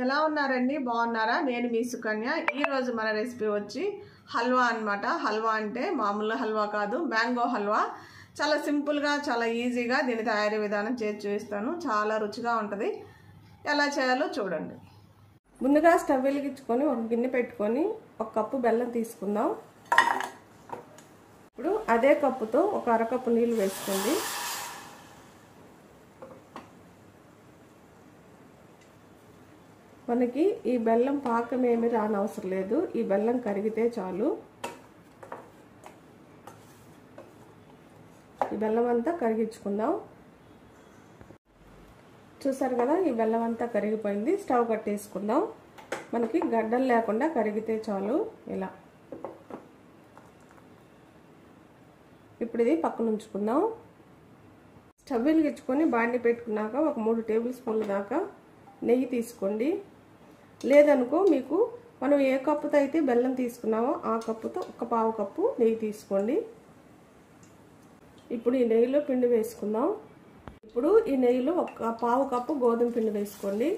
ఎలా ఉన్నారండి? బాగున్నారా? నేను మీ సుకన్య. ఈరోజు మన రెసిపీ వచ్చి హల్వా అన్నమాట. హల్వా అంటే మామూలు హల్వా కాదు, మ్యాంగో హల్వా. చాలా సింపుల్గా, చాలా ఈజీగా దీని తయారీ విధానం చేసి చూపిస్తాను. చాలా రుచిగా ఉంటుంది. ఎలా చేయాలో చూడండి. ముందుగా స్టవ్ వెలిగించుకొని ఒక గిన్నె పెట్టుకొని 1 కప్పు బెల్లం తీసుకుందాం. ఇప్పుడు అదే కప్పుతో ఒక అరకప్పు నీళ్ళు వేసుకోండి. మనకి ఈ బెల్లం పాకం ఏమి రానవసరం లేదు, ఈ బెల్లం కరిగితే చాలు. ఈ బెల్లం అంతా కరిగించుకుందాం. చూసారు కదా, ఈ బెల్లం అంతా కరిగిపోయింది. స్టవ్ కట్టేసుకుందాం. మనకి గడ్డలు లేకుండా కరిగితే చాలు. ఇలా ఇప్పుడు ఇది పక్కన ఉంచుకుందాం. స్టవ్ వెలిగించుకొని బాండి పెట్టుకున్నాక ఒక 3 టేబుల్ స్పూన్ల దాకా నెయ్యి తీసుకోండి. లేదనుకో మీకు మనం ఏ కప్పుతో అయితే బెల్లం తీసుకున్నామో ఆ కప్పుతో 1/4 కప్పు నెయ్యి తీసుకోండి. ఇప్పుడు ఈ నెయ్యిలో పిండి వేసుకుందాం. ఇప్పుడు ఈ నెయ్యిలో 1/4 కప్పు గోధుమ పిండి వేసుకోండి.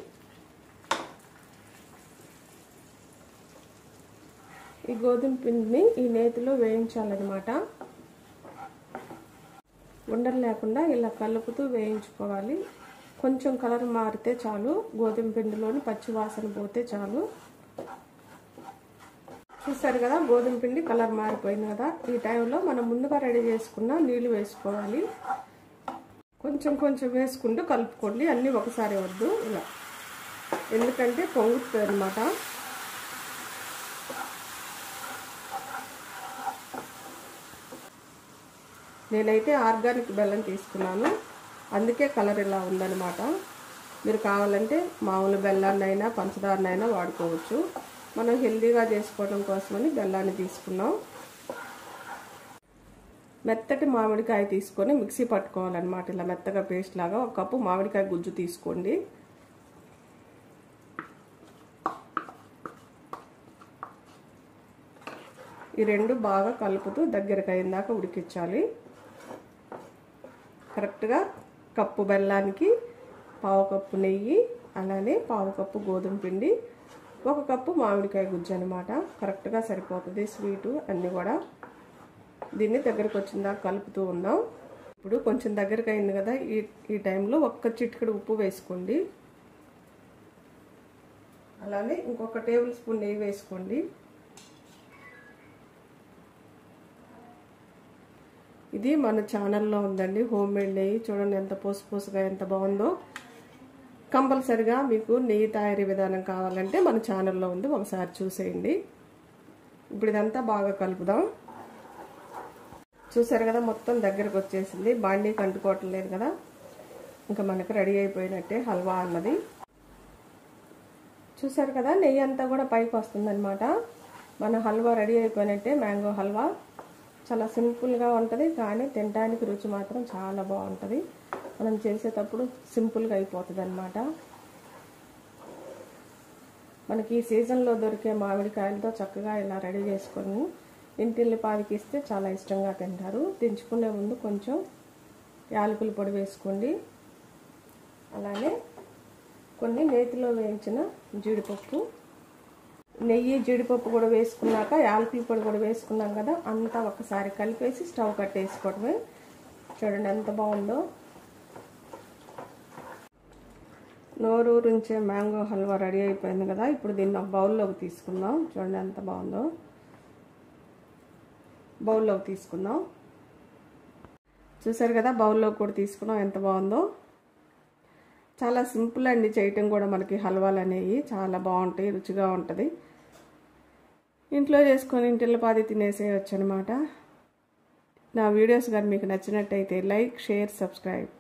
ఈ గోధుమ పిండిని ఈ నేతిలో వేయించాలన్నమాట. ఉండలు లేకుండా ఇలా కలుపుతూ వేయించుకోవాలి. కొంచెం కలర్ మారితే చాలు, గోధుమ పిండిలోని పచ్చి వాసన పోతే చాలు. చూసారు కదా, గోధుమ పిండి కలర్ మారిపోయింది కదా. ఈ టైంలో మనం ముందుగా రెడీ చేసుకున్న నీళ్లు వేసుకోవాలి. కొంచెం కొంచెం వేసుకుంటూ కలుపుకోండి, అన్నీ ఒకసారి వద్దు. ఇలా ఎందుకంటే పొంగుతుంది అన్నమాట. నేనైతే ఆర్గానిక్ బెల్లం తీసుకున్నాను, అందుకే కలర్ ఇలా ఉందన్నమాట. మీరు కావాలంటే మామూలు బెల్లాన్నైనా పంచదారనైనా వాడుకోవచ్చు. మనం హెల్దీగా చేసుకోవడం కోసమని బెల్లాన్ని తీసుకున్నాం. మెత్తటి మామిడికాయ తీసుకొని మిక్సీ పట్టుకోవాలన్నమాట. ఇలా మెత్తగా పేస్ట్ లాగా 1 కప్పు మామిడికాయ గుజ్జు తీసుకోండి. ఈ రెండు బాగా కలుపుతూ దగ్గరికి అయిందాక ఉడికించాలి. కరెక్ట్గా కప్పు బెల్లానికి 1/4 కప్పు నెయ్యి, అలానే 1/4 కప్పు గోధుమ పిండి, 1 కప్పు మామిడికాయ గుజ్జు అనమాట. కరెక్ట్గా సరిపోతుంది స్వీటు అన్నీ కూడా. దీన్ని దగ్గరకు వచ్చిందాక కలుపుతూ ఉందాం. ఇప్పుడు కొంచెం దగ్గరకు అయింది కదా, ఈ టైంలో 1 చిటికెడు ఉప్పు వేసుకోండి. అలానే ఇంకొక టేబుల్ స్పూన్ నెయ్యి వేసుకోండి. ఇది మన ఛానల్లో ఉందండి, హోమ్ మేడ్ నెయ్యి. చూడండి ఎంత పోసుగా ఎంత బాగుందో. కంపల్సరిగా మీకు నెయ్యి తయారీ విధానం కావాలంటే మన ఛానల్లో ఉంది, ఒకసారి చూసేయండి. ఇప్పుడు ఇదంతా బాగా కలుపుదాం. చూసారు కదా, మొత్తం దగ్గరకు వచ్చేసింది. బాండీకి అంటుకోవటం లేదు కదా. ఇంకా మనకు రెడీ అయిపోయినట్టే హల్వా అన్నది. చూసారు కదా, నెయ్యి అంతా కూడా పైకి వస్తుందన్నమాట. మన హల్వా రెడీ అయిపోయినట్టే. మ్యాంగో హల్వా చాలా సింపుల్గా ఉంటుంది, కానీ తినడానికి రుచి మాత్రం చాలా బాగుంటుంది. మనం చేసేటప్పుడు సింపుల్గా అయిపోతుంది అన్నమాట. మనకి ఈ సీజన్లో దొరికే మామిడికాయలతో చక్కగా ఇలా రెడీ చేసుకొని ఇంటిల్లిపాదికి ఇస్తే చాలా ఇష్టంగా తింటారు. దించుకునే ముందు కొంచెం యాలకుల పొడి వేసుకోండి. అలానే కొన్ని నేతిలో వేయించిన జీడిపప్పు, నెయ్యి, జీడిపప్పు కూడా వేసుకున్నాక యాలకుల పొడి కూడా వేసుకున్నాం కదా, అంతా ఒకసారి కలిపేసి స్టవ్ కట్టేసుకోవడమే. చూడండి ఎంత బాగుందో. నోరూరించే మ్యాంగో హల్వా రెడీ అయిపోయింది కదా. ఇప్పుడు దీన్ని ఒక బౌల్లోకి తీసుకుందాం. చూడండి ఎంత బాగుందో. బౌల్లోకి తీసుకుందాం. చూసారు కదా, బౌల్లోకి కూడా తీసుకున్నాం. ఎంత బాగుందో. చాలా సింపుల్ అండి చేయటం కూడా. మనకి హల్వాలు అనేవి చాలా బాగుంటాయి, రుచిగా ఉంటుంది. ఇంట్లో చేసుకొని ఇంటిల్లిపాది తినేసేయచ్చు అనమాట. నా వీడియోస్ కానీ మీకు నచ్చినట్టయితే లైక్, షేర్, సబ్స్క్రైబ్.